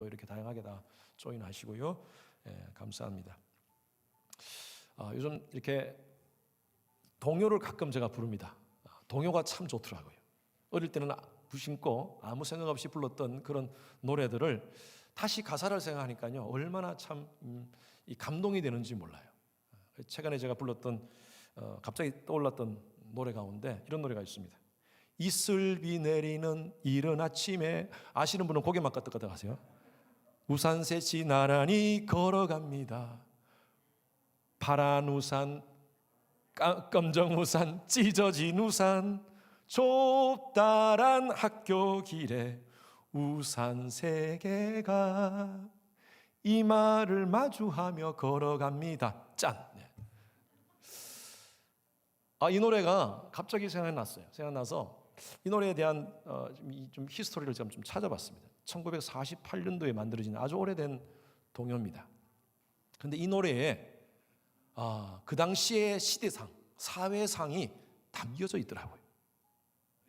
이렇게 다양하게 다 조인하시고요. 감사합니다. 요즘 이렇게 동요를 가끔 제가 부릅니다. 동요가 참 좋더라고요. 어릴 때는 무심코 아무 생각 없이 불렀던 그런 노래들을 다시 가사를 생각하니까요, 얼마나 참 이 감동이 되는지 몰라요. 최근에 제가 불렀던 갑자기 떠올랐던 노래 가운데 이런 노래가 있습니다. 이슬비 내리는 이른 아침에, 아시는 분은 고개만 끄덕끄덕 하세요. 우산셋이 나란히 걸어갑니다. 파란 우산, 검정 우산, 찢어진 우산, 좁다란 학교 길에 우산 세 개가 이마를 마주하며 걸어갑니다. 짠! 이 노래가 갑자기 생각났어요. 생각나서 이 노래에 대한 좀 히스토리를 제가 좀 찾아봤습니다. 1948년도에 만들어진 아주 오래된 동요입니다. 그런데 이 노래에 그 당시의 시대상, 사회상이 담겨져 있더라고요.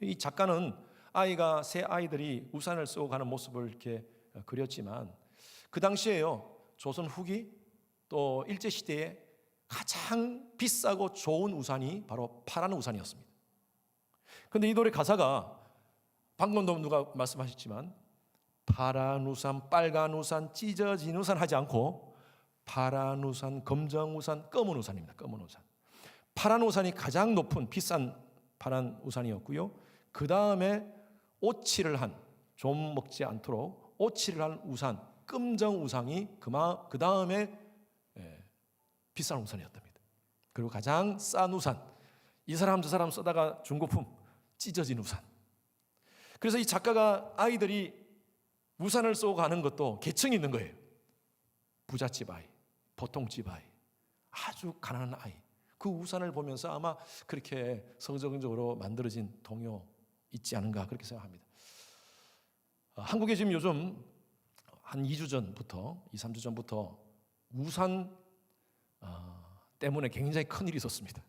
이 작가는 새 아이들이 우산을 쓰고 가는 모습을 이렇게 그렸지만, 그 당시에요, 조선 후기 또 일제시대에 가장 비싸고 좋은 우산이 바로 파란 우산이었습니다. 그런데 이 노래 가사가 방금도 누가 말씀하셨지만 파란 우산, 빨간 우산, 찢어진 우산 하지 않고 파란 우산, 검정 우산, 검은 우산입니다. 검은 우산. 파란 우산이 가장 높은 비싼 파란 우산이었고요. 그 다음에 오칠을 한, 좀 먹지 않도록 오칠을 한 우산, 검정 우산이 그 다음에 비싼 우산이었답니다. 그리고 가장 싼 우산, 이 사람 저 사람 쓰다가 중고품, 찢어진 우산. 그래서 이 작가가 아이들이 우산을 쏘고 가는 것도 계층이 있는 거예요. 부잣집 아이, 보통집 아이, 아주 가난한 아이. 그 우산을 보면서 아마 그렇게 성적으로 만들어진 동요 있지 않은가, 그렇게 생각합니다. 한국에 지금 요즘 한 2주 전부터, 2, 3주 전부터 우산 때문에 굉장히 큰일이 있었습니다.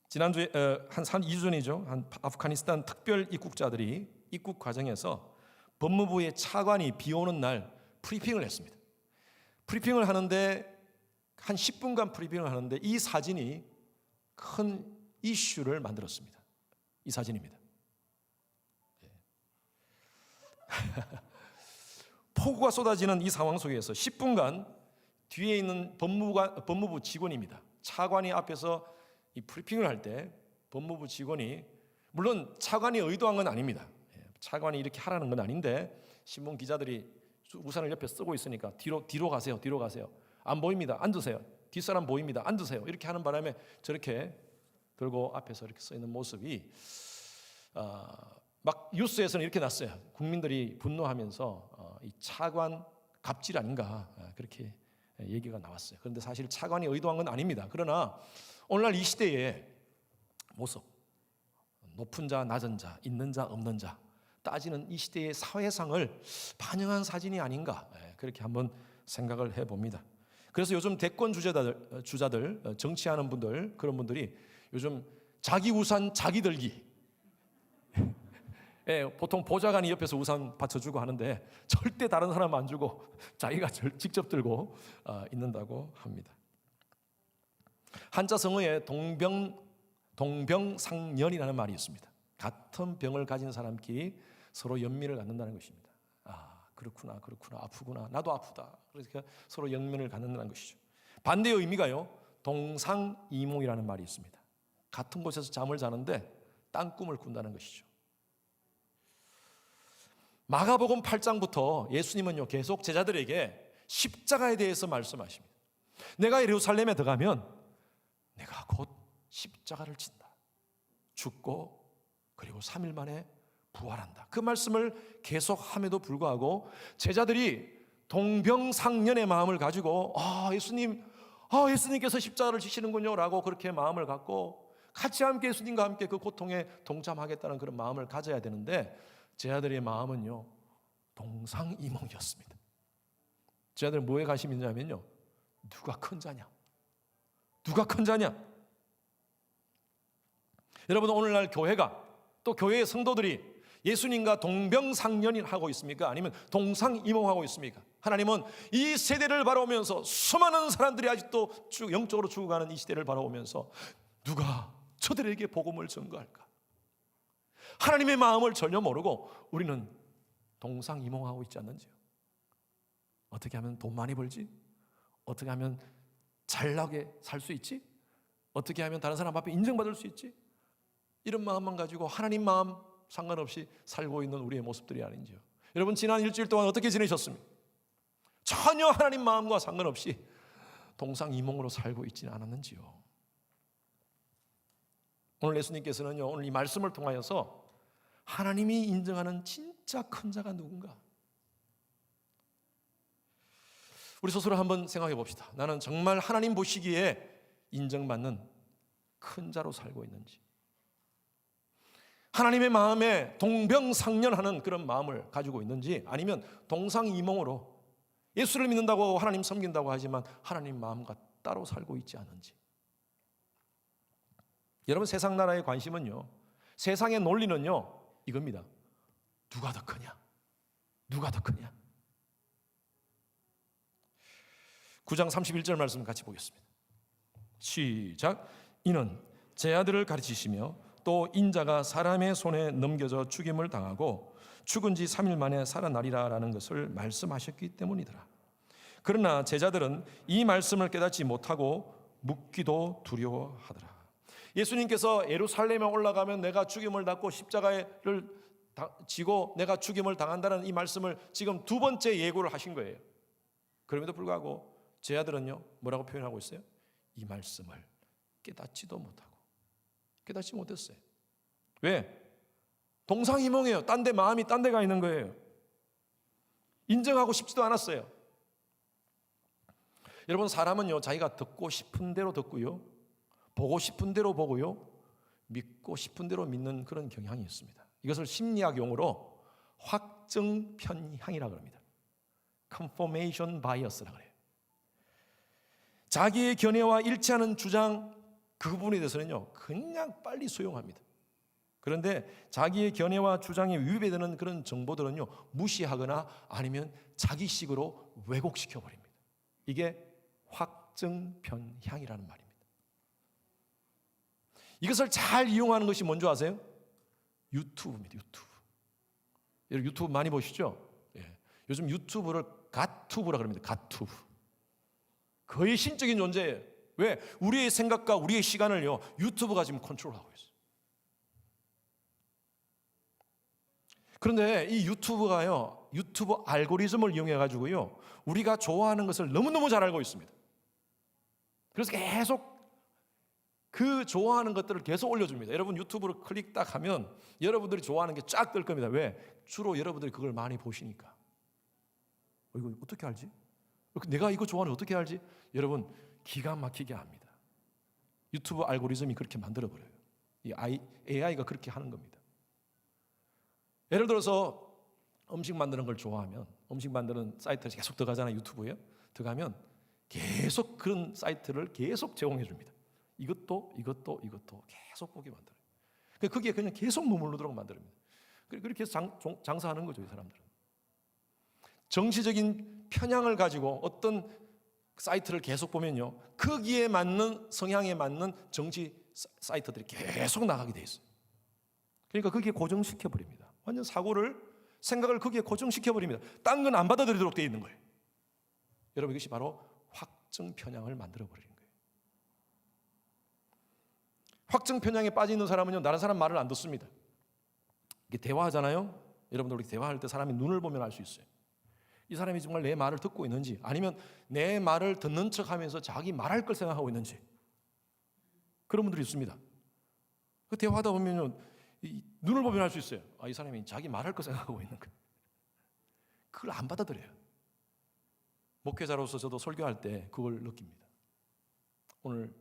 지난주에 한 2주 전이죠. 한 아프가니스탄 특별 입국자들이 입국 과정에서 법무부의 차관이 비 오는 날 브리핑을 했습니다. 브리핑을 하는데 한 10분간 브리핑을 하는데 이 사진이 큰 이슈를 만들었습니다. 이 사진입니다. 폭우가 쏟아지는 이 상황 속에서 10분간 뒤에 있는 법무부 직원입니다. 차관이 앞에서 이 브리핑을 할 때 법무부 직원이, 물론 차관이 의도한 건 아닙니다. 차관이 이렇게 하라는 건 아닌데 신문 기자들이 우산을 옆에 쓰고 있으니까 뒤로 가세요. 뒤로 가세요. 안 보입니다. 앉으세요. 뒷사람 보입니다. 앉으세요. 이렇게 하는 바람에 저렇게 들고 앞에서 이렇게 써 있는 모습이 막 뉴스에서는 이렇게 났어요. 국민들이 분노하면서 이 차관 갑질 아닌가, 그렇게 얘기가 나왔어요. 그런데 사실 차관이 의도한 건 아닙니다. 그러나 오늘날 이 시대의 모습, 높은 자, 낮은 자, 있는 자, 없는 자 따지는 이 시대의 사회상을 반영한 사진이 아닌가, 그렇게 한번 생각을 해봅니다. 그래서 요즘 대권 주자들, 정치하는 분들, 그런 분들이 요즘 자기 우산 자기 들기, 보통 보좌관이 옆에서 우산 받쳐주고 하는데 절대 다른 사람 안 주고 자기가 직접 들고 있는다고 합니다. 한자 성어에 동병상련이라는 말이 있습니다. 같은 병을 가진 사람끼리 서로 연민을 갖는다는 것입니다. 그렇구나, 아프구나, 나도 아프다. 그래서 서로 연민을 갖는다는 것이죠. 반대의 의미가요, 동상이몽이라는 말이 있습니다. 같은 곳에서 잠을 자는데 땅꿈을 꾼다는 것이죠. 마가복음 8장부터 예수님은요, 계속 제자들에게 십자가에 대해서 말씀하십니다. 내가 예루살렘에 들어가면 내가 곧 십자가를 진다. 죽고 그리고 3일 만에 부활한다. 그 말씀을 계속함에도 불구하고 제자들이 동병상련의 마음을 가지고 예수님께서 십자가를 지시는군요 라고 그렇게 마음을 갖고 같이 함께 예수님과 함께 그 고통에 동참하겠다는 그런 마음을 가져야 되는데, 제자들의 마음은요, 동상이몽이었습니다. 제자들은 뭐에 관심이 있냐면요, 누가 큰 자냐, 누가 큰 자냐. 여러분, 오늘날 교회가, 또 교회의 성도들이 예수님과 동병상련이 하고 있습니까? 아니면 동상이몽하고 있습니까? 하나님은 이 세대를 바라보면서 수많은 사람들이 아직도 영적으로 죽어가는 이 시대를 바라보면서 누가 저들에게 복음을 전가할까? 하나님의 마음을 전혀 모르고 우리는 동상이몽하고 있지 않는지요? 어떻게 하면 돈 많이 벌지? 어떻게 하면 잘나게 살 수 있지? 어떻게 하면 다른 사람 앞에 인정받을 수 있지? 이런 마음만 가지고 하나님 마음 상관없이 살고 있는 우리의 모습들이 아닌지요? 여러분, 지난 일주일 동안 어떻게 지내셨습니까? 전혀 하나님 마음과 상관없이 동상이몽으로 살고 있지는 않았는지요? 오늘 예수님께서는요, 오늘 이 말씀을 통하여서 하나님이 인정하는 진짜 큰 자가 누군가? 우리 스스로 한번 생각해 봅시다. 나는 정말 하나님 보시기에 인정받는 큰 자로 살고 있는지, 하나님의 마음에 동병상련하는 그런 마음을 가지고 있는지, 아니면 동상이몽으로 예수를 믿는다고 하나님 섬긴다고 하지만 하나님 마음과 따로 살고 있지 않은지. 여러분, 세상 나라의 관심은요, 세상의 논리는요 이겁니다. 누가 더 크냐? 누가 더 크냐? 9장 31절 말씀 같이 보겠습니다. 시작. 이는 제 아들을 가르치시며 또 인자가 사람의 손에 넘겨져 죽임을 당하고 죽은 지 3일 만에 살아나리라 라는 것을 말씀하셨기 때문이더라. 그러나 제자들은 이 말씀을 깨닫지 못하고 묻기도 두려워하더라. 예수님께서 예루살렘에 올라가면 내가 죽임을 당하고 십자가를 지고 내가 죽임을 당한다는 이 말씀을 지금 두 번째 예고를 하신 거예요. 그럼에도 불구하고 제자들은요 뭐라고 표현하고 있어요? 이 말씀을 깨닫지도 못하고, 깨닫지 못했어요. 왜? 동상이몽이에요. 딴 데 마음이 딴 데 가 있는 거예요. 인정하고 싶지도 않았어요. 여러분, 사람은요 자기가 듣고 싶은 대로 듣고요, 보고 싶은 대로 보고요, 믿고 싶은 대로 믿는 그런 경향이 있습니다. 이것을 심리학 용어로 확증 편향이라고 합니다. confirmation bias라고 해요. 자기의 견해와 일치하는 주장, 그 부분에 대해서는요 그냥 빨리 수용합니다. 그런데 자기의 견해와 주장에 위배되는 그런 정보들은요 무시하거나 아니면 자기식으로 왜곡시켜 버립니다. 이게 확증 편향이라는 말입니다. 이것을 잘 이용하는 것이 뭔지 아세요? 유튜브입니다. 유튜브. 여러분 유튜브 많이 보시죠? 예. 요즘 유튜브를 갓투브라 그럽니다. 갓투브. 거의 신적인 존재예요. 왜? 우리의 생각과 우리의 시간을요 유튜브가 지금 컨트롤하고 있어요. 그런데 이 유튜브가요, 유튜브 알고리즘을 이용해 가지고요 우리가 좋아하는 것을 너무너무 잘 알고 있습니다. 그래서 계속 그 좋아하는 것들을 계속 올려줍니다. 여러분 유튜브를 클릭 딱 하면 여러분들이 좋아하는 게 쫙 뜰 겁니다. 왜? 주로 여러분들이 그걸 많이 보시니까. 이거 어떻게 알지? 내가 이거 좋아하는 어떻게 알지? 여러분 기가 막히게 압니다. 유튜브 알고리즘이 그렇게 만들어버려요. 이 AI가 그렇게 하는 겁니다. 예를 들어서 음식 만드는 걸 좋아하면 음식 만드는 사이트에 계속 들어가잖아요. 유튜브에 들어가면 계속 그런 사이트를 계속 제공해 줍니다. 이것도 계속 보게 만들어요. 거기에 그냥 계속 머무르도록 만듭니다. 그렇게 해서 장사하는 거죠, 이 사람들은. 정치적인 편향을 가지고 어떤 사이트를 계속 보면요 거기에 맞는 성향에 맞는 정치 사이트들이 계속 나가게 돼 있어요. 그러니까 거기에 고정시켜 버립니다. 완전 생각을 거기에 고정시켜 버립니다. 딴 건 안 받아들이도록 돼 있는 거예요. 여러분 이것이 바로 확증 편향을 만들어 버리는 거예요. 확증 편향에 빠져 있는 사람은요 다른 사람 말을 안 듣습니다. 이게 대화하잖아요. 여러분들 우리 대화할 때 사람이 눈을 보면 알 수 있어요. 이 사람이 정말 내 말을 듣고 있는지, 아니면 내 말을 듣는 척하면서 자기 말할 걸 생각하고 있는지, 그런 분들이 있습니다. 그 대화하다 보면 눈을 보면 알 수 있어요. 이 사람이 자기 말할 거 생각하고 있는 거예요. 그걸 안 받아들여요. 목회자로서 저도 설교할 때 그걸 느낍니다. 오늘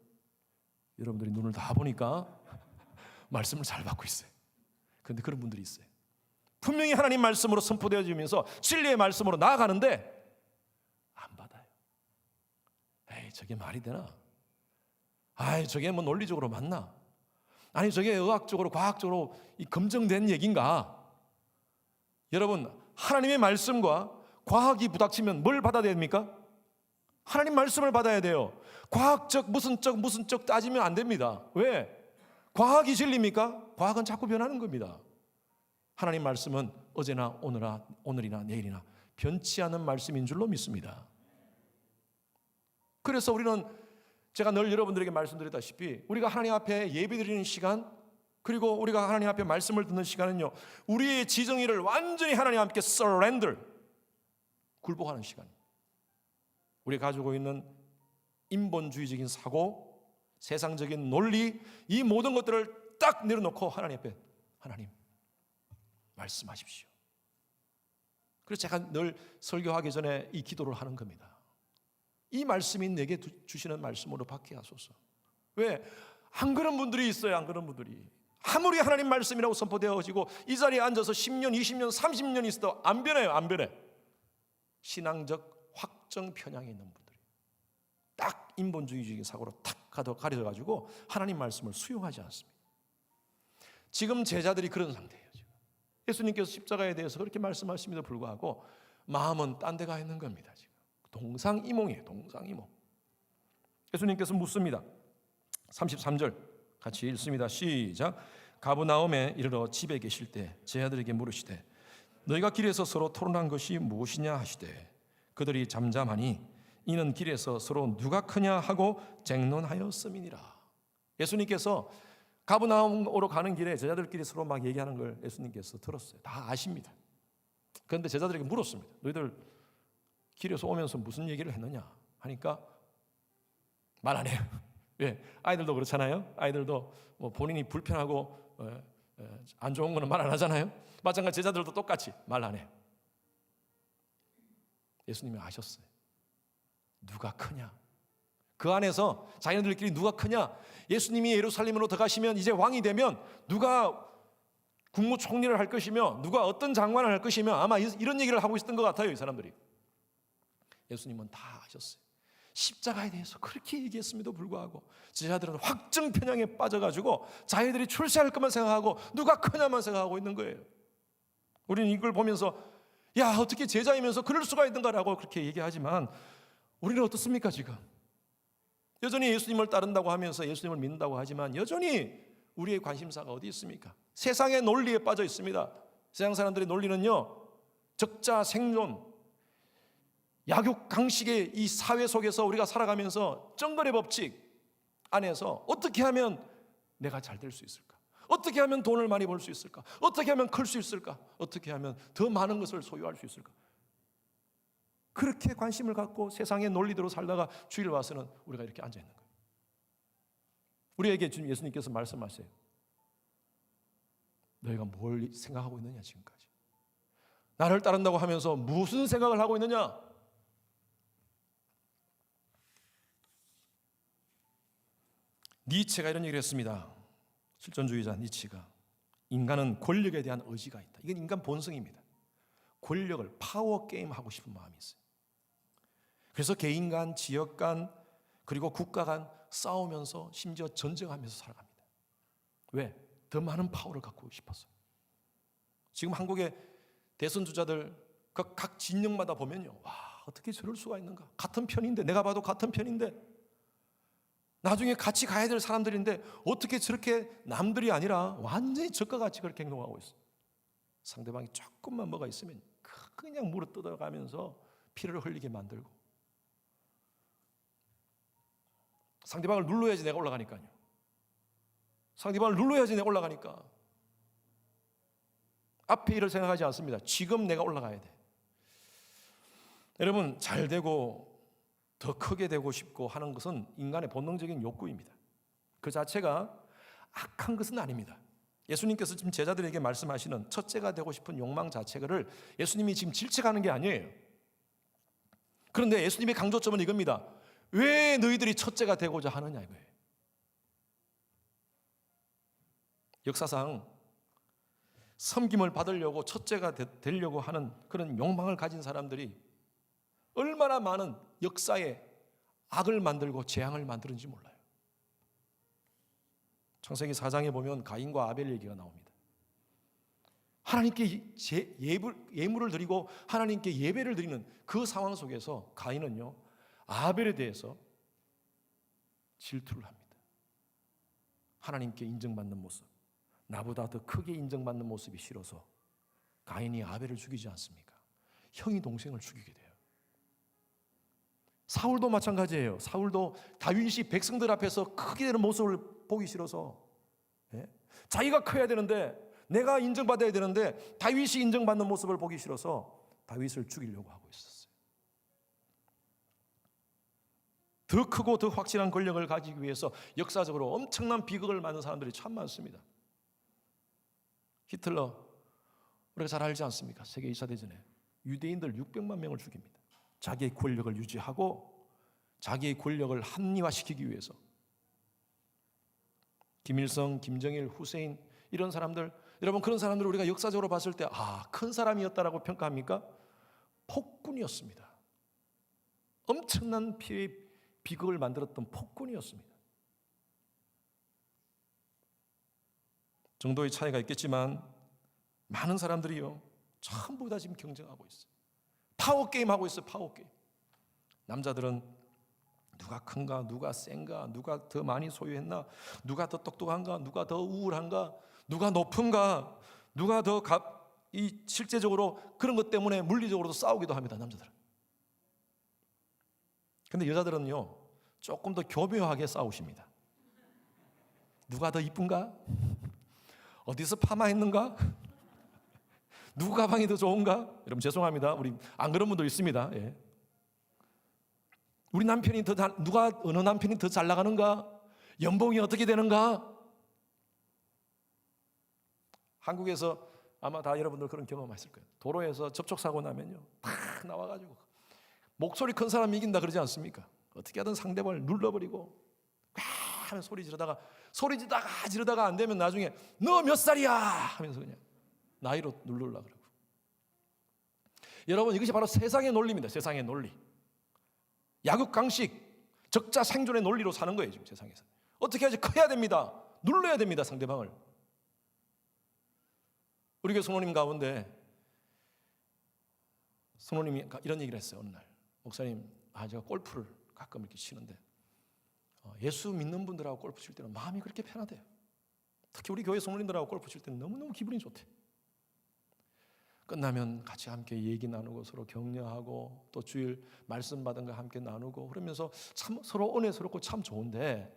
여러분들이 눈을 다 보니까 말씀을 잘 받고 있어요. 그런데 그런 분들이 있어요. 분명히 하나님 말씀으로 선포되어지면서 진리의 말씀으로 나아가는데 안 받아요. 에이, 저게 말이 되나? 저게 뭐 논리적으로 맞나? 아니, 저게 의학적으로 과학적으로 검증된 얘기인가? 여러분, 하나님의 말씀과 과학이 부닥치면 뭘 받아야 됩니까? 하나님 말씀을 받아야 돼요. 과학적 무슨 적 따지면 안 됩니다. 왜? 과학이 진리입니까? 과학은 자꾸 변하는 겁니다. 하나님 말씀은 어제나 오늘이나 내일이나 변치 않은 말씀인 줄로 믿습니다. 그래서 우리는 제가 늘 여러분들에게 말씀드렸다시피 우리가 하나님 앞에 예배드리는 시간, 그리고 우리가 하나님 앞에 말씀을 듣는 시간은요, 우리의 지정의를 완전히 하나님 함께 surrender, 굴복하는 시간. 우리가 가지고 있는 인본주의적인 사고, 세상적인 논리, 이 모든 것들을 딱 내려놓고 하나님 앞에, 하나님 말씀하십시오. 그래서 제가 늘 설교하기 전에 이 기도를 하는 겁니다. 이 말씀이 내게 주시는 말씀으로 받게 하소서. 왜? 안 그런 분들이 있어요. 안 그런 분들이. 아무리 하나님 말씀이라고 선포되어지고 이 자리에 앉아서 10년, 20년, 30년 있어도 안 변해요. 안 변해. 신앙적 확정 편향이 있는 분들이 딱 인본주의적인 사고로 탁 가려져가지고 하나님 말씀을 수용하지 않습니다. 지금 제자들이 그런 상태예요. 지금. 예수님께서 십자가에 대해서 그렇게 말씀하심에도 불구하고 마음은 딴 데 가 있는 겁니다. 지금 동상이몽이에요. 동상이몽. 예수님께서 묻습니다. 33절 같이 읽습니다. 시작. 가버나움에 이르러 집에 계실 때 제자들에게 물으시되 너희가 길에서 서로 토론한 것이 무엇이냐 하시되 그들이 잠잠하니 이는 길에서 서로 누가 크냐 하고 쟁론하였음이니라. 예수님께서 가버나움으로 가는 길에 제자들끼리 서로 막 얘기하는 걸 예수님께서 들었어요. 다 아십니다. 그런데 제자들에게 물었습니다. 너희들 길에서 오면서 무슨 얘기를 했느냐 하니까 말 안 해요. 예, 아이들도 그렇잖아요. 아이들도 뭐 본인이 불편하고 안 좋은 거는 말 안 하잖아요. 마찬가지 제자들도 똑같이 말 안 해요. 예수님이 아셨어요. 누가 크냐? 그 안에서 자기네들끼리 누가 크냐? 예수님이 예루살렘으로 들어가시면 이제 왕이 되면 누가 국무총리를 할 것이며 누가 어떤 장관을 할 것이며 아마 이런 얘기를 하고 있었던 것 같아요. 이 사람들이. 예수님은 다 아셨어요. 십자가에 대해서 그렇게 얘기했음에도 불구하고 제자들은 확증 편향에 빠져가지고 자기들이 출세할 것만 생각하고 누가 크냐만 생각하고 있는 거예요. 우리는 이걸 보면서 야 어떻게 제자이면서 그럴 수가 있는가라고 그렇게 얘기하지만 우리는 어떻습니까 지금? 여전히 예수님을 따른다고 하면서 예수님을 믿는다고 하지만 여전히 우리의 관심사가 어디 있습니까? 세상의 논리에 빠져 있습니다. 세상 사람들의 논리는요, 적자 생존, 약육강식의 이 사회 속에서 우리가 살아가면서 정글의 법칙 안에서 어떻게 하면 내가 잘 될 수 있을까? 어떻게 하면 돈을 많이 벌 수 있을까? 어떻게 하면 클 수 있을까? 어떻게 하면 더 많은 것을 소유할 수 있을까? 그렇게 관심을 갖고 세상의 논리대로 살다가 주일 와서는 우리가 이렇게 앉아 있는 거예요. 우리에게 지금 예수님께서 말씀하세요. 너희가 뭘 생각하고 있느냐 지금까지? 나를 따른다고 하면서 무슨 생각을 하고 있느냐? 니체가 이런 얘기를 했습니다. 실존주의자 니체가 인간은 권력에 대한 의지가 있다. 이건 인간 본성입니다. 권력을 파워 게임 하고 싶은 마음이 있어요. 그래서 개인 간, 지역 간, 그리고 국가 간 싸우면서 심지어 전쟁하면서 살아갑니다. 왜? 더 많은 파워를 갖고 싶어서. 지금 한국의 대선 주자들 각 진영마다 보면요, 와 어떻게 저럴 수가 있는가? 같은 편인데, 내가 봐도 같은 편인데, 나중에 같이 가야 될 사람들인데 어떻게 저렇게 남들이 아니라 완전히 적과 같이 그렇게 행동하고 있어요. 상대방이 조금만 뭐가 있으면 그냥 물어 뜯어가면서 피를 흘리게 만들고, 상대방을 눌러야지 내가 올라가니까요. 상대방을 눌러야지 내가 올라가니까 앞에 일을 생각하지 않습니다. 지금 내가 올라가야 돼. 여러분, 잘 되고 더 크게 되고 싶고 하는 것은 인간의 본능적인 욕구입니다. 그 자체가 악한 것은 아닙니다. 예수님께서 지금 제자들에게 말씀하시는 첫째가 되고 싶은 욕망 자체를 예수님이 지금 질책하는 게 아니에요. 그런데 예수님의 강조점은 이겁니다. 왜 너희들이 첫째가 되고자 하느냐 이거예요. 역사상 섬김을 받으려고 첫째가 되려고 하는 그런 욕망을 가진 사람들이 얼마나 많은 역사에 악을 만들고 재앙을 만드는지 몰라요. 창세기 4장에 보면 가인과 아벨 얘기가 나옵니다. 하나님께 예물을 드리고 하나님께 예배를 드리는 그 상황 속에서 가인은요, 아벨에 대해서 질투를 합니다. 하나님께 인정받는 모습, 나보다 더 크게 인정받는 모습이 싫어서 가인이 아벨을 죽이지 않습니까? 형이 동생을 죽이게 돼요. 사울도 마찬가지예요. 사울도 다윗이 백성들 앞에서 크게 되는 모습을 보기 싫어서, 자기가 커야 되는데, 내가 인정받아야 되는데 다윗이 인정받는 모습을 보기 싫어서 다윗을 죽이려고 하고 있었어요. 더 크고 더 확실한 권력을 가지기 위해서 역사적으로 엄청난 비극을 만든 사람들이 참 많습니다. 히틀러, 우리가 잘 알지 않습니까? 세계 2차 대전에 유대인들 600만 명을 죽입니다. 자기의 권력을 유지하고 자기의 권력을 합리화시키기 위해서. 김일성, 김정일, 후세인, 이런 사람들, 여러분, 그런 사람들을 우리가 역사적으로 봤을 때 큰 사람이었다라고 평가합니까? 폭군이었습니다. 엄청난 피해 비극을 만들었던 폭군이었습니다. 정도의 차이가 있겠지만 많은 사람들이요, 전부 다 지금 경쟁하고 있어요. 파워게임 하고 있어요. 파워게임. 남자들은 누가 큰가, 누가 센가, 누가 더 많이 소유했나, 누가 더 똑똑한가, 누가 더 우월한가, 누가 높은가, 누가 더 실제적으로 그런 것 때문에 물리적으로도 싸우기도 합니다. 남자들은. 근데 여자들은요, 조금 더 교묘하게 싸우십니다. 누가 더 이쁜가? 어디서 파마했는가? 누구 가방이 더 좋은가? 여러분 죄송합니다. 우리 안 그런 분도 있습니다. 예. 우리 남편이 어느 남편이 더 잘 나가는가? 연봉이 어떻게 되는가? 한국에서 아마 다 여러분들 그런 경험하셨을 거예요. 도로에서 접촉사고 나면요, 탁 나와가지고 목소리 큰 사람이 이긴다 그러지 않습니까? 어떻게 하든 상대방을 눌러버리고 하면 소리 지르다가 안 되면 나중에 너 몇 살이야 하면서 그냥 나이로 누르려고 그러고. 여러분, 이것이 바로 세상의 논리입니다. 세상의 논리. 약육강식, 적자 생존의 논리로 사는 거예요. 지금 세상에서 어떻게 하지? 커야 됩니다. 눌러야 됩니다. 상대방을. 우리 교회 성도님 가운데 성도님이 이런 얘기를 했어요. 어느 날 목사님, 제가 골프를 가끔 이렇게 치는데 예수 믿는 분들하고 골프 칠 때는 마음이 그렇게 편하대요. 특히 우리 교회 성도님들하고 골프 칠 때는 너무너무 기분이 좋대. 끝나면 같이 함께 얘기 나누고 서로 격려하고 또 주일 말씀 받은 거 함께 나누고 그러면서 참 서로 은혜스럽고 참 좋은데,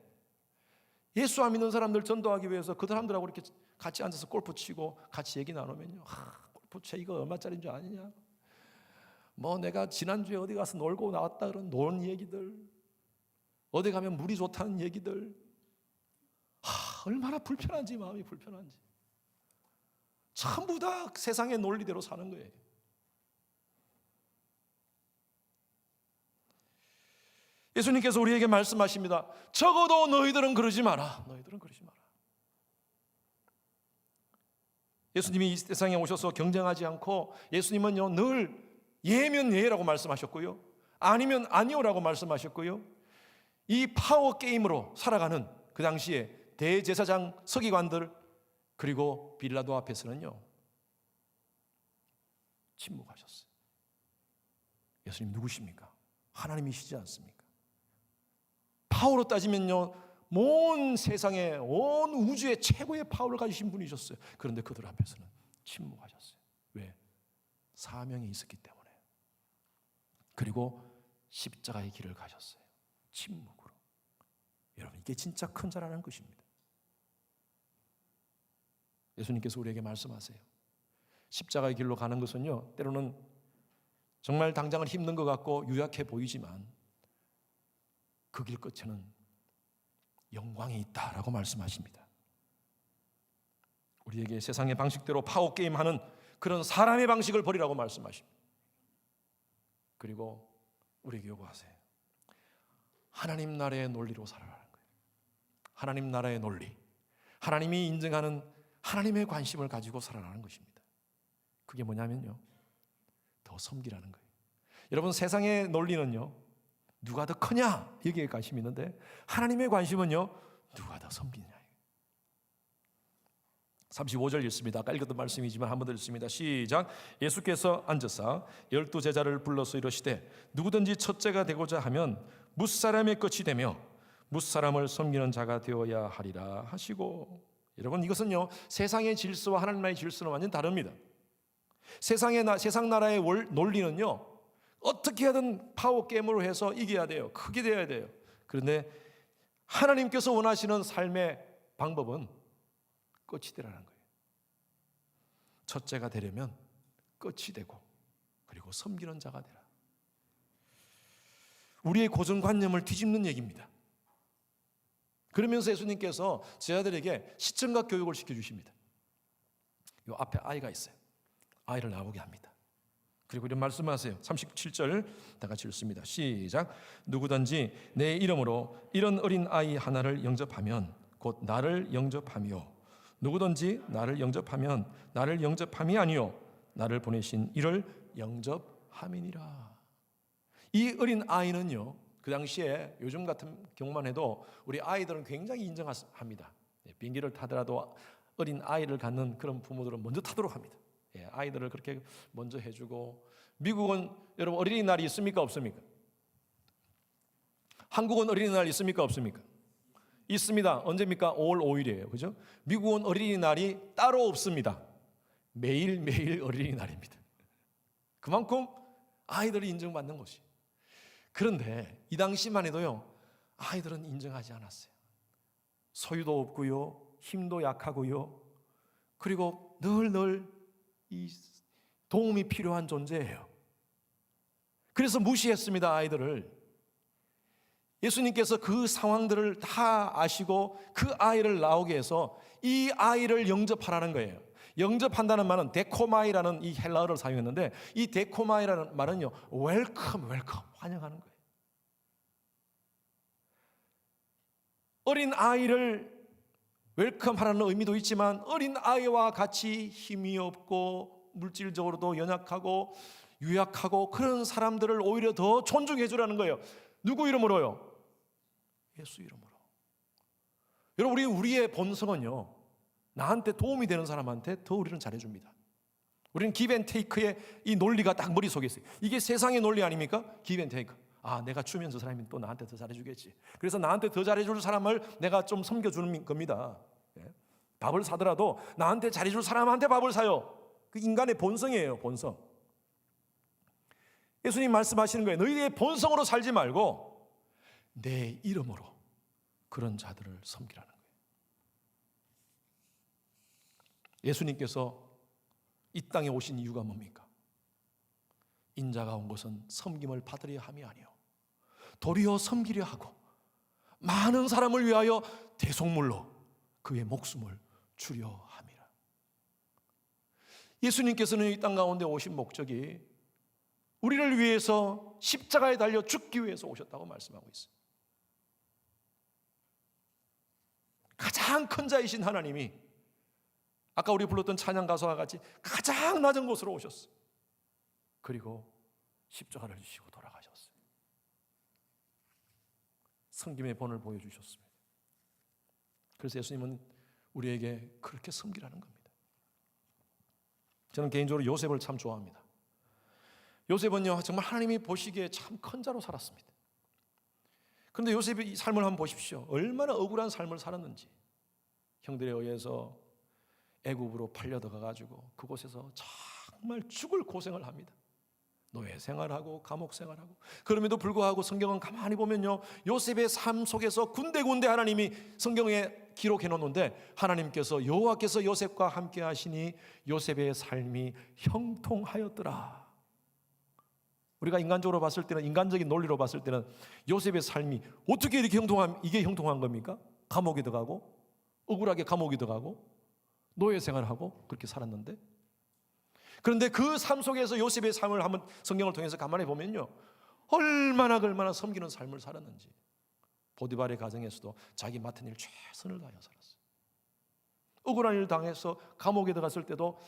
예수 안 믿는 사람들 전도하기 위해서 그 사람들하고 이렇게 같이 앉아서 골프 치고 같이 얘기 나누면요, 골프 채 이거 얼마짜리인 줄 아느냐, 뭐 내가 지난주에 어디 가서 놀고 나왔다 그런 노는 얘기들, 어디 가면 물이 좋다는 얘기들, 얼마나 불편한지, 마음이 불편한지. 전부 다 세상의 논리대로 사는 거예요. 예수님께서 우리에게 말씀하십니다. 적어도 너희들은 그러지 마라. 너희들은 그러지 마라. 예수님이 이 세상에 오셔서 경쟁하지 않고, 예수님은요 늘 예면 예라고 말씀하셨고요, 아니면 아니오라고 말씀하셨고요, 이 파워 게임으로 살아가는 그 당시에 대제사장 서기관들 그리고 빌라도 앞에서는요 침묵하셨어요. 예수님 누구십니까? 하나님이시지 않습니까? 파워로 따지면요 온 세상에, 온 우주의 최고의 파워를 가지신 분이셨어요. 그런데 그들 앞에서는 침묵하셨어요. 왜? 사명이 있었기 때문에. 그리고 십자가의 길을 가셨어요. 침묵으로. 여러분, 이게 진짜 큰 자라는 것입니다. 예수님께서 우리에게 말씀하세요. 십자가의 길로 가는 것은요, 때로는 정말 당장은 힘든 것 같고 유약해 보이지만 그 길 끝에는 영광이 있다라고 말씀하십니다. 우리에게 세상의 방식대로 파워게임하는 그런 사람의 방식을 버리라고 말씀하십니다. 그리고 우리에게 요구하세요. 하나님 나라의 논리로 살아가는 거예요. 하나님 나라의 논리, 하나님이 인정하는 하나님의 관심을 가지고 살아가는 것입니다. 그게 뭐냐면요, 더 섬기라는 거예요. 여러분, 세상의 논리는요 누가 더 크냐 여기에 관심이 있는데, 하나님의 관심은요 누가 더 섬기냐. 35절 읽습니다. 아까 읽었던 말씀이지만 한 번 더 읽습니다. 시작. 예수께서 앉으사 12 제자를 불러서 이르시되 누구든지 첫째가 되고자 하면 뭇사람의 끝이 되며 뭇사람을 섬기는 자가 되어야 하리라 하시고. 여러분, 이것은요 세상의 질서와 하나님 나라의 질서는 완전 다릅니다. 세상 나라의 논리는요 어떻게 하든 파워 게임으로 해서 이겨야 돼요. 크게 돼야 돼요. 그런데 하나님께서 원하시는 삶의 방법은 끝이 되라는 거예요. 첫째가 되려면 끝이 되고 그리고 섬기는 자가 되라. 우리의 고정관념을 뒤집는 얘기입니다. 그러면서 예수님께서 제자들에게 시청각 교육을 시켜주십니다. 이 앞에 아이가 있어요. 아이를 나오게 합니다. 그리고 이런 말씀하세요. 37절 다 같이 읽습니다. 시작. 누구든지 내 이름으로 이런 어린 아이 하나를 영접하면 곧 나를 영접하며 누구든지 나를 영접하면 나를 영접함이 아니요 나를 보내신 이를 영접함이니라. 이 어린 아이는요 그 당시에 요즘 같은 경우만 해도 우리 아이들은 굉장히 인정합니다. 비행기를 타더라도 어린 아이를 갖는 그런 부모들은 먼저 타도록 합니다. 아이들을 그렇게 먼저 해주고. 미국은 여러분 어린이날이 있습니까 없습니까? 한국은 어린이날 있습니까 없습니까? 있습니다. 언제입니까? 5월 5일이에요. 그죠? 미국은 어린이날이 따로 없습니다. 매일매일 어린이날입니다. 그만큼 아이들이 인정받는 것이. 그런데 이 당시만 해도요 아이들은 인정하지 않았어요. 소유도 없고요 힘도 약하고요 그리고 늘 이 도움이 필요한 존재예요. 그래서 무시했습니다. 아이들을. 예수님께서 그 상황들을 다 아시고 그 아이를 나오게 해서 이 아이를 영접하라는 거예요. 영접한다는 말은 데코마이라는 이 헬라어를 사용했는데 이 데코마이라는 말은요 웰컴 환영하는 거예요. 어린 아이를 웰컴하라는 의미도 있지만 어린 아이와 같이 힘이 없고 물질적으로도 연약하고 유약하고 그런 사람들을 오히려 더 존중해 주라는 거예요. 누구 이름으로요? 예수 이름으로. 여러분 우리의 본성은요 나한테 도움이 되는 사람한테 더 우리는 잘해줍니다. 우리는 기브앤테이크의 이 논리가 딱 머릿속에 있어요. 이게 세상의 논리 아닙니까? 기브앤테이크. 내가 주면 저 사람이 또 나한테 더 잘해주겠지. 그래서 나한테 더 잘해줄 사람을 내가 좀 섬겨주는 겁니다. 밥을 사더라도 나한테 잘해줄 사람한테 밥을 사요. 그 인간의 본성이에요. 본성. 예수님 말씀하시는 거예요. 너희의 본성으로 살지 말고 내 이름으로 그런 자들을 섬기라는 거예요. 예수님께서 이 땅에 오신 이유가 뭡니까? 인자가 온 것은 섬김을 받으려 함이 아니요 도리어 섬기려 하고 많은 사람을 위하여 대속물로 그의 목숨을 주려 함이라. 예수님께서는 이 땅 가운데 오신 목적이 우리를 위해서 십자가에 달려 죽기 위해서 오셨다고 말씀하고 있어요. 가장 큰 자이신 하나님이 아까 우리 불렀던 찬양 가사와 같이 가장 낮은 곳으로 오셨어요. 그리고 십자가를 지시고 돌아가셨어요. 섬김의 본을 보여주셨습니다. 그래서 예수님은 우리에게 그렇게 섬기라는 겁니다. 저는 개인적으로 요셉을 참 좋아합니다. 요셉은요 정말 하나님이 보시기에 참 큰 자로 살았습니다. 그런데 요셉의 삶을 한번 보십시오. 얼마나 억울한 삶을 살았는지. 형들에 의해서 애굽으로 팔려 들어가가지고 그곳에서 정말 죽을 고생을 합니다. 노예 생활하고 감옥 생활하고. 그럼에도 불구하고 성경은 가만히 보면요 요셉의 삶 속에서 군데군데 하나님이 성경에 기록해 놓는데 하나님께서 여호와께서 요셉과 함께 하시니 요셉의 삶이 형통하였더라. 우리가 인간적으로 봤을 때는 인간적인 논리로 봤을 때는 요셉의 삶이 어떻게 이렇게 이게 형통한 겁니까? 감옥에 들어가고 억울하게 감옥에 들어가고 노예 생활하고 그렇게 살았는데 그런데 그 삶 속에서 요셉의 삶을 한번 성경을 통해서 가만히 보면요 얼마나 섬기는 삶을 살았는지. 보디발의 가정에서도 자기 맡은 일 최선을 다하여 살았어요. 억울한 일 당해서 감옥에 들어갔을 때도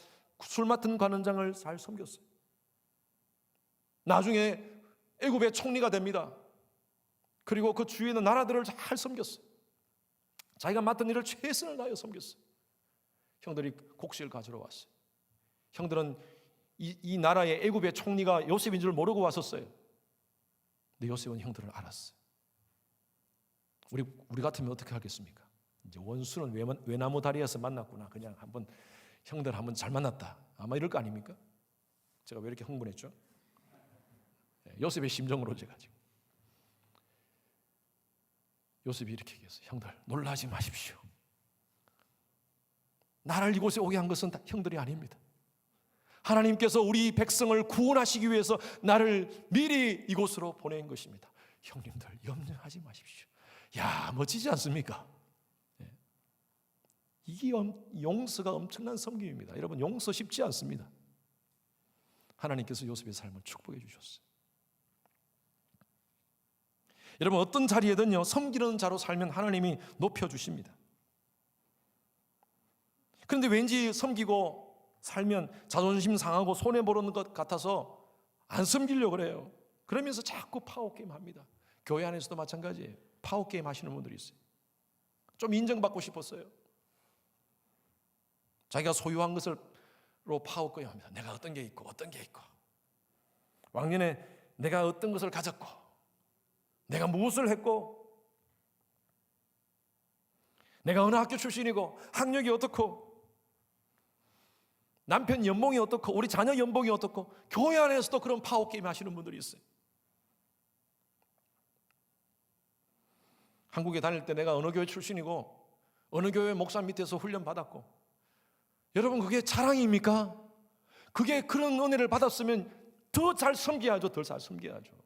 술 맡은 관원장을 잘 섬겼어요. 나중에 애굽의 총리가 됩니다. 그리고 그 주위에 있는 나라들을 잘 섬겼어요. 자기가 맡은 일을 최선을 다하여 섬겼어요. 형들이 곡식을 가지러 왔어요. 형들은 이 나라의 애굽의 총리가 요셉인 줄 모르고 왔었어요. 근데 요셉은 형들을 알았어요. 우리 같으면 어떻게 하겠습니까? 이제 원수는 외나무 다리에서 만났구나. 그냥 형들 한번 잘 만났다. 아마 이럴 거 아닙니까? 제가 왜 이렇게 흥분했죠? 요셉의 심정으로 제가 지금. 요셉이 이렇게 얘기했어요. 형들 놀라지 마십시오. 나를 이곳에 오게 한 것은 다 형들이 아닙니다. 하나님께서 우리 백성을 구원하시기 위해서 나를 미리 이곳으로 보낸 것입니다. 형님들 염려하지 마십시오. 야, 멋지지 않습니까? 이게 용서가 엄청난 섬김입니다. 여러분, 용서 쉽지 않습니다. 하나님께서 요셉의 삶을 축복해 주셨어요. 여러분, 어떤 자리에든요 섬기는 자로 살면 하나님이 높여주십니다. 그런데 왠지 섬기고 살면 자존심 상하고 손해보는 것 같아서 안 섬기려고 그래요. 그러면서 자꾸 파워게임 합니다. 교회 안에서도 마찬가지예요. 파워게임 하시는 분들이 있어요. 좀 인정받고 싶었어요. 자기가 소유한 것으로 파워게임 합니다. 내가 어떤 게 있고 어떤 게 있고, 왕년에 내가 어떤 것을 가졌고 내가 무엇을 했고, 내가 어느 학교 출신이고 학력이 어떻고, 남편 연봉이 어떻고 우리 자녀 연봉이 어떻고. 교회 안에서도 그런 파워게임 하시는 분들이 있어요. 한국에 다닐 때 내가 어느 교회 출신이고 어느 교회 목사 밑에서 훈련 받았고. 여러분, 그게 자랑입니까? 그게 그런 은혜를 받았으면 더 잘 섬겨야죠. 더 잘 섬겨야죠.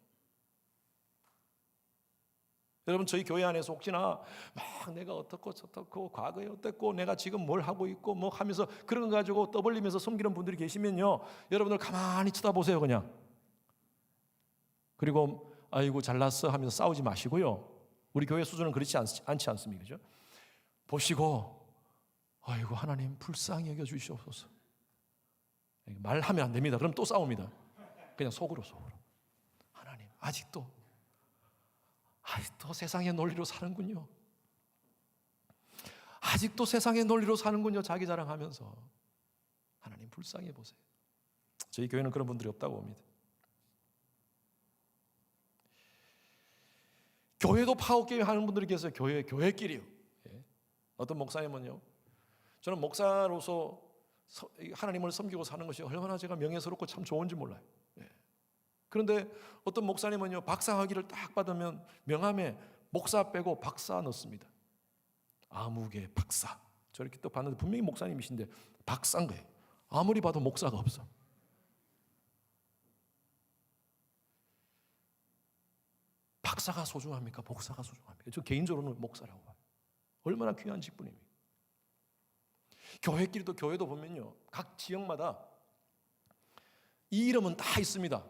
여러분, 저희 교회 안에서 혹시나 막 내가 어떻고 저떻고 과거에 어땠고 내가 지금 뭘 하고 있고 뭐 하면서 그런 거 가지고 떠벌리면서 섬기는 분들이 계시면요, 여러분들 가만히 쳐다보세요. 그냥. 그리고 아이고 잘났어 하면서 싸우지 마시고요. 우리 교회 수준은 그렇지 않지 않습니까? 그죠? 보시고 아이고 하나님 불쌍히 여겨 주시옵소서. 말하면 안 됩니다. 그럼 또 싸웁니다. 그냥 속으로. 하나님 아직도 세상의 논리로 사는군요. 아직도 세상의 논리로 사는군요. 자기 자랑하면서. 하나님 불쌍해 보세요. 저희 교회는 그런 분들이 없다고 봅니다. 교회도 파워게임 하는 분들이 계세요. 교회끼리요. 어떤 목사님은요, 저는 목사로서 하나님을 섬기고 사는 것이 얼마나 제가 명예스럽고 참 좋은지 몰라요. 그런데 어떤 목사님은요, 박사학위를 딱 받으면 명함에 목사 빼고 박사 넣습니다. 아무개 박사. 저렇게 또 봤는데 분명히 목사님이신데 박사인 거예요. 아무리 봐도 목사가 없어. 박사가 소중합니까? 목사가 소중합니까? 저 개인적으로는 목사라고 봐요. 얼마나 귀한 직분입니까? 교회도 보면요, 각 지역마다 이 이름은 다 있습니다.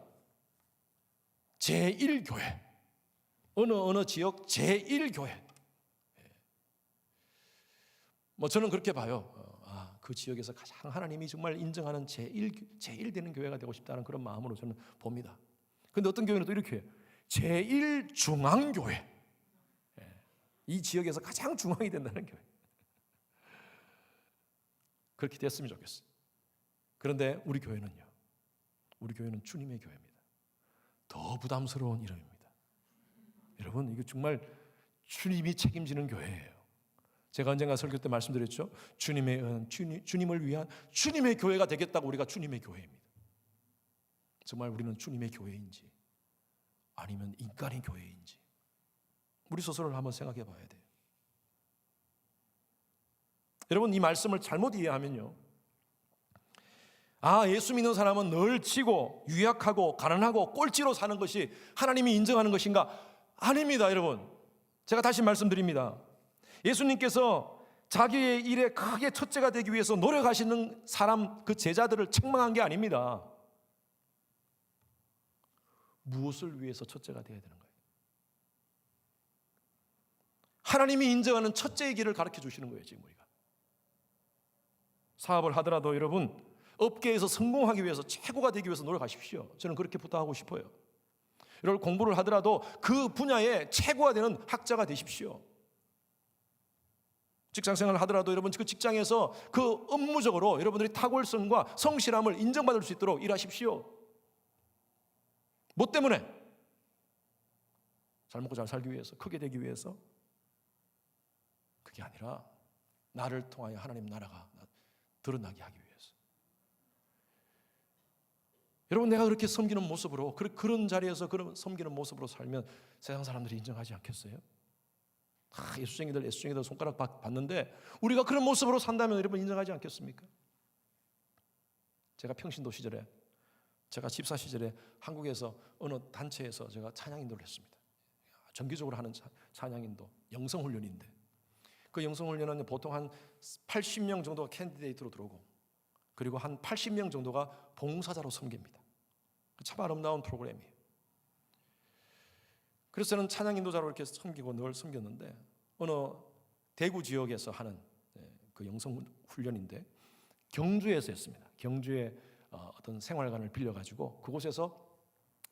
제1교회, 어느 지역 제1교회. 뭐 저는 그렇게 봐요. 그 지역에서 가장 하나님이 정말 인정하는 제일 되는 교회가 되고 싶다는 그런 마음으로 저는 봅니다. 그런데 어떤 교회는 또 이렇게 해요. 제1중앙교회. 이 지역에서 가장 중앙이 된다는 교회. 그렇게 됐으면 좋겠어요. 그런데 우리 교회는 주님의 교회입니다. 더 부담스러운 이름입니다. 여러분, 이거 정말 주님이 책임지는 교회예요. 제가 언젠가 설교 때 말씀드렸죠. 주님의 은, 주님을 위한 주님의 교회가 되겠다고 우리가 주님의 교회입니다. 정말 우리는 주님의 교회인지 아니면 인간의 교회인지 우리 스스로를 한번 생각해 봐야 돼요. 여러분, 이 말씀을 잘못 이해하면요, 예수 믿는 사람은 늘 지고 유약하고 가난하고 꼴찌로 사는 것이 하나님이 인정하는 것인가? 아닙니다. 여러분, 제가 다시 말씀드립니다. 예수님께서 자기의 일에 크게 첫째가 되기 위해서 노력하시는 사람, 그 제자들을 책망한 게 아닙니다. 무엇을 위해서 첫째가 되어야 되는 거예요? 하나님이 인정하는 첫째의 길을 가르쳐 주시는 거예요. 지금 우리가 사업을 하더라도 여러분, 업계에서 성공하기 위해서 최고가 되기 위해서 노력하십시오. 저는 그렇게 부탁하고 싶어요. 여러분, 공부를 하더라도 그 분야에 최고가 되는 학자가 되십시오. 직장 생활을 하더라도 여러분 그 직장에서 그 업무적으로 여러분들이 탁월성과 성실함을 인정받을 수 있도록 일하십시오. 뭐 때문에? 잘 먹고 잘 살기 위해서, 크게 되기 위해서? 그게 아니라 나를 통하여 하나님 나라가 드러나게 하기 위해서. 여러분, 내가 그렇게 섬기는 모습으로, 그런 자리에서 그런 섬기는 모습으로 살면 세상 사람들이 인정하지 않겠어요? 예수쟁이들 손가락 받는데 우리가 그런 모습으로 산다면 여러분 인정하지 않겠습니까? 제가 평신도 시절에, 제가 집사 시절에 한국에서 어느 단체에서 제가 찬양인도를 했습니다. 정기적으로 하는 찬양인도, 영성훈련인데 그 영성훈련은 보통 한 80명 정도가 캔디데이트로 들어오고 그리고 한 80명 정도가 봉사자로 섬깁니다. 참 아름다운 프로그램이에요. 그래서 저는 찬양 인도자로 이렇게 섬기고 늘 섬겼는데 어느 대구 지역에서 하는 그 영성 훈련인데 경주에서 했습니다. 경주에 어떤 생활관을 빌려가지고 그곳에서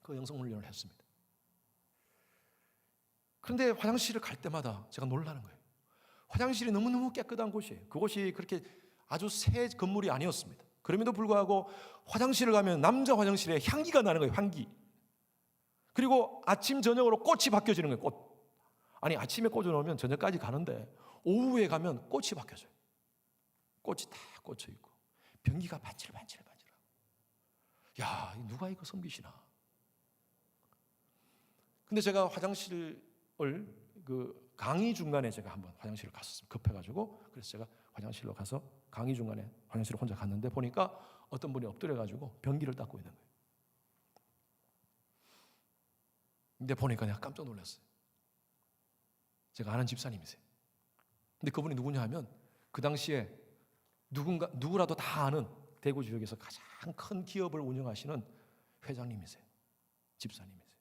그 영성 훈련을 했습니다. 그런데 화장실을 갈 때마다 제가 놀라는 거예요. 화장실이 너무너무 깨끗한 곳이에요. 그곳이 그렇게 아주 새 건물이 아니었습니다. 그럼에도 불구하고 화장실을 가면 남자 화장실에 향기가 나는 거예요. 향기. 그리고 아침 저녁으로 꽃이 바뀌어지는 거예요. 꽃. 아니 아침에 꽂아놓으면 저녁까지 가는데 오후에 가면 꽃이 바뀌어져요. 꽃이 다 꽂혀 있고 변기가 반질반질반질하고. 야, 누가 이거 섬기시나? 근데 제가 화장실을 그 강의 중간에 제가 한번 화장실을 갔었어요. 급해가지고. 그래서 제가 화장실로 가서 강의 중간에 화장실을 혼자 갔는데 보니까 어떤 분이 엎드려가지고 변기를 닦고 있는 거예요. 근데 보니까 내가 깜짝 놀랐어요. 제가 아는 집사님이세요. 근데 그분이 누구냐 하면 그 당시에 누구라도 다 아는 대구 지역에서 가장 큰 기업을 운영하시는 회장님이세요. 집사님이세요.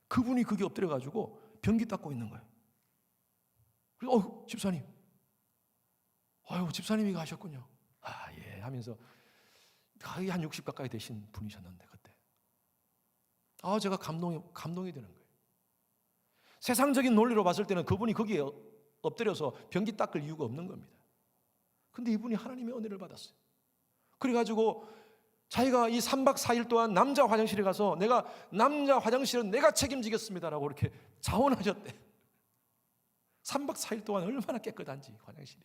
그분이 거기 엎드려가지고 변기 닦고 있는 거예요. 그래서 집사님. 아유, 집사님이 가셨군요. 아, 예 하면서 거의 한 60 가까이 되신 분이셨는데 그때. 제가 감동이 되는 거예요. 세상적인 논리로 봤을 때는 그분이 거기에 엎드려서 변기 닦을 이유가 없는 겁니다. 근데 이분이 하나님의 은혜를 받았어요. 그래가지고 자기가 이 3박 4일 동안 남자 화장실에 가서 내가 남자 화장실은 내가 책임지겠습니다라고 이렇게 자원하셨대. 3박 4일 동안 얼마나 깨끗한지 화장실이.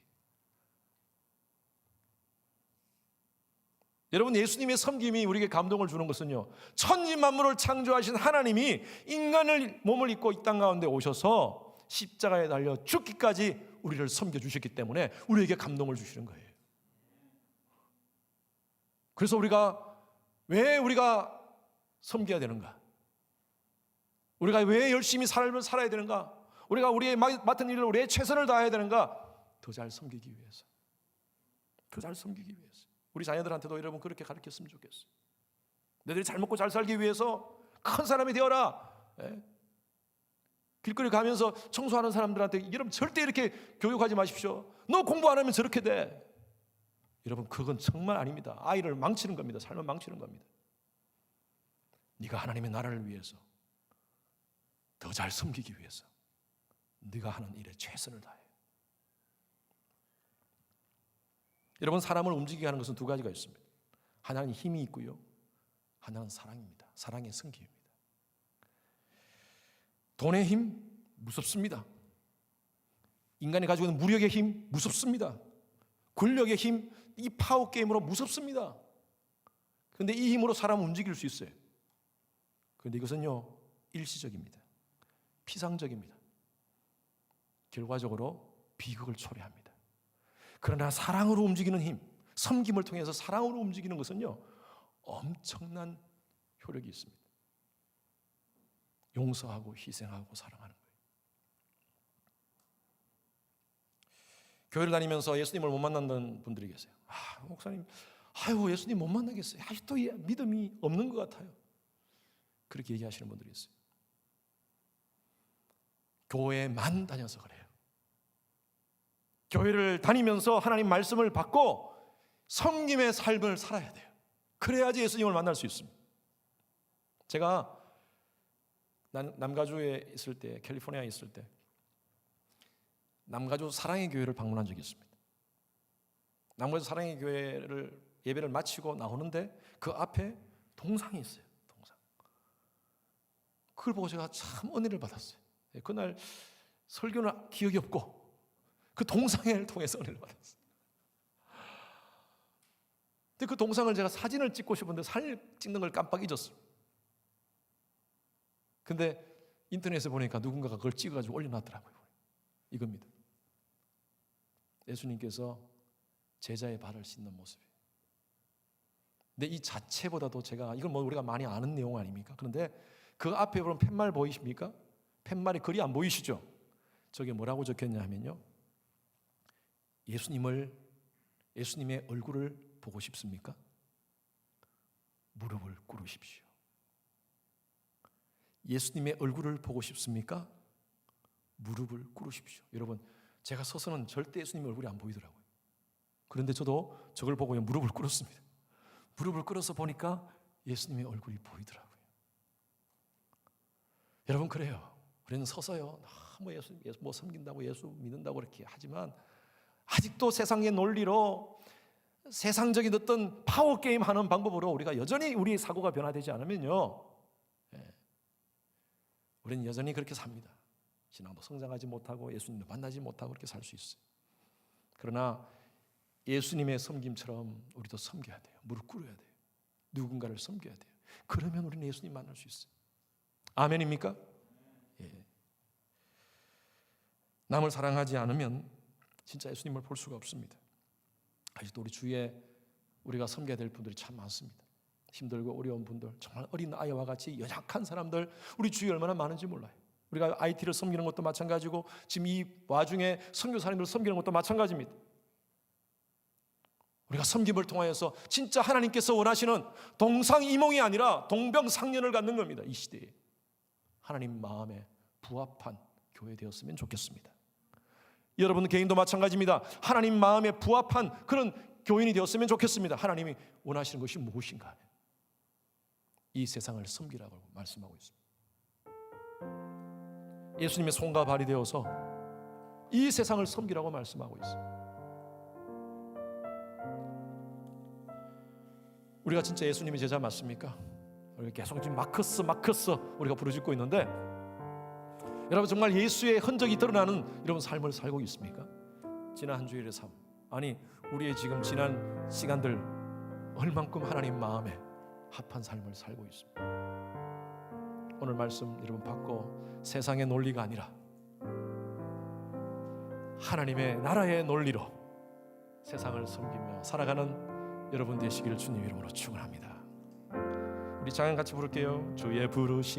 여러분, 예수님의 섬김이 우리에게 감동을 주는 것은요, 천지 만물을 창조하신 하나님이 인간을 몸을 입고 이 땅 가운데 오셔서 십자가에 달려 죽기까지 우리를 섬겨주셨기 때문에 우리에게 감동을 주시는 거예요. 그래서 왜 우리가 섬겨야 되는가? 우리가 왜 열심히 삶을 살아야 되는가? 우리가 우리의 맡은 일을 왜 최선을 다해야 되는가? 더 잘 섬기기 위해서. 더 잘 섬기기 위해서. 우리 자녀들한테도 여러분 그렇게 가르쳤으면 좋겠어요. 너희들이 잘 먹고 잘 살기 위해서 큰 사람이 되어라. 예? 길거리 가면서 청소하는 사람들한테 여러분 절대 이렇게 교육하지 마십시오. 너 공부 안 하면 저렇게 돼. 여러분 그건 정말 아닙니다. 아이를 망치는 겁니다. 삶을 망치는 겁니다. 네가 하나님의 나라를 위해서 더 잘 섬기기 위해서 네가 하는 일에 최선을 다해. 여러분, 사람을 움직이게 하는 것은 두 가지가 있습니다. 하나는 힘이 있고요, 하나는 사랑입니다. 사랑의 승기입니다. 돈의 힘 무섭습니다. 인간이 가지고 있는 무력의 힘 무섭습니다. 권력의 힘, 이 파워 게임으로 무섭습니다. 그런데 이 힘으로 사람을 움직일 수 있어요. 그런데 이것은요 일시적입니다. 피상적입니다. 결과적으로 비극을 초래합니다. 그러나 사랑으로 움직이는 힘, 섬김을 통해서 사랑으로 움직이는 것은요 엄청난 효력이 있습니다. 용서하고 희생하고 사랑하는 거예요. 교회를 다니면서 예수님을 못 만난다는 분들이 계세요. 목사님, 예수님 못 만나겠어요. 아직도 믿음이 없는 것 같아요. 그렇게 얘기하시는 분들이 있어요. 교회만 다녀서 그래요. 교회를 다니면서 하나님 말씀을 받고 섬김의 삶을 살아야 돼요. 그래야지 예수님을 만날 수 있습니다. 제가 남가주에 있을 때, 캘리포니아에 있을 때 남가주 사랑의 교회를 방문한 적이 있습니다. 남가주 사랑의 교회를 예배를 마치고 나오는데 그 앞에 동상이 있어요. 동상. 그걸 보고 제가 참 은혜를 받았어요. 그날 설교는 기억이 없고 그 동상을 통해서 은혜를 받았어요. 근데 그 동상을 제가 사진을 찍고 싶은데 사진을 찍는 걸 깜빡 잊었어요. 근데 인터넷에 보니까 누군가가 그걸 찍어가지고 올려놨더라고요. 이겁니다. 예수님께서 제자의 발을 씻는 모습이에요. 근데 이 자체보다도 제가, 이건 뭐 우리가 많이 아는 내용 아닙니까? 그런데 그 앞에 보면 팻말 보이십니까? 팻말이 글이 안 보이시죠? 저게 뭐라고 적혔냐 하면요, 예수님의 얼굴을 보고 싶습니까? 무릎을 꿇으십시오. 예수님의 얼굴을 보고 싶습니까? 무릎을 꿇으십시오. 여러분, 제가 서서는 절대 예수님의 얼굴이 안 보이더라고요. 그런데 저도 저걸 보고 무릎을 꿇었습니다. 무릎을 꿇어서 보니까 예수님의 얼굴이 보이더라고요. 여러분, 그래요. 우리는 서서요, 뭐 예수 뭐 섬긴다고, 예수 믿는다고 그렇게 하지만 아직도 세상의 논리로, 세상적인 어떤 파워 게임 하는 방법으로 우리가 여전히 우리의 사고가 변화되지 않으면요, 우리는 여전히 그렇게 삽니다. 신앙도 성장하지 못하고 예수님도 만나지 못하고 그렇게 살 수 있어요. 그러나 예수님의 섬김처럼 우리도 섬겨야 돼요. 무릎 꿇어야 돼요. 누군가를 섬겨야 돼요. 그러면 우리는 예수님 만날 수 있어요. 아멘입니까? 예. 남을 사랑하지 않으면 진짜 예수님을 볼 수가 없습니다. 아직도 우리 주위에 우리가 섬겨야 될 분들이 참 많습니다. 힘들고 어려운 분들, 정말 어린 아이와 같이 연약한 사람들, 우리 주위에 얼마나 많은지 몰라요. 우리가 IT를 섬기는 것도 마찬가지고 지금 이 와중에 선교사님을 섬기는 것도 마찬가지입니다. 우리가 섬김을 통하여서 진짜 하나님께서 원하시는 동상이몽이 아니라 동병상련을 갖는 겁니다. 이 시대에 하나님 마음에 부합한 교회 되었으면 좋겠습니다. 여러분 개인도 마찬가지입니다. 하나님 마음에 부합한 그런 교인이 되었으면 좋겠습니다. 하나님이 원하시는 것이 무엇인가? 이 세상을 섬기라고 말씀하고 있습니다. 예수님의 손과 발이 되어서 이 세상을 섬기라고 말씀하고 있습니다. 우리가 진짜 예수님의 제자 맞습니까? 우리가 계속 지금 마커스 우리가 부르짖고 있는데, 여러분 정말 예수의 흔적이 드러나는 여러분 삶을 살고 있습니까? 지난 한 주일의 삶, 아니 우리의 지금 지난 시간들 얼만큼 하나님 마음에 합한 삶을 살고 있습니다. 오늘 말씀 여러분 받고 세상의 논리가 아니라 하나님의 나라의 논리로 세상을 섬기며 살아가는 여러분 되시기를 주님 이름으로 축원합니다. 우리 찬양 같이 부를게요. 주의 부르심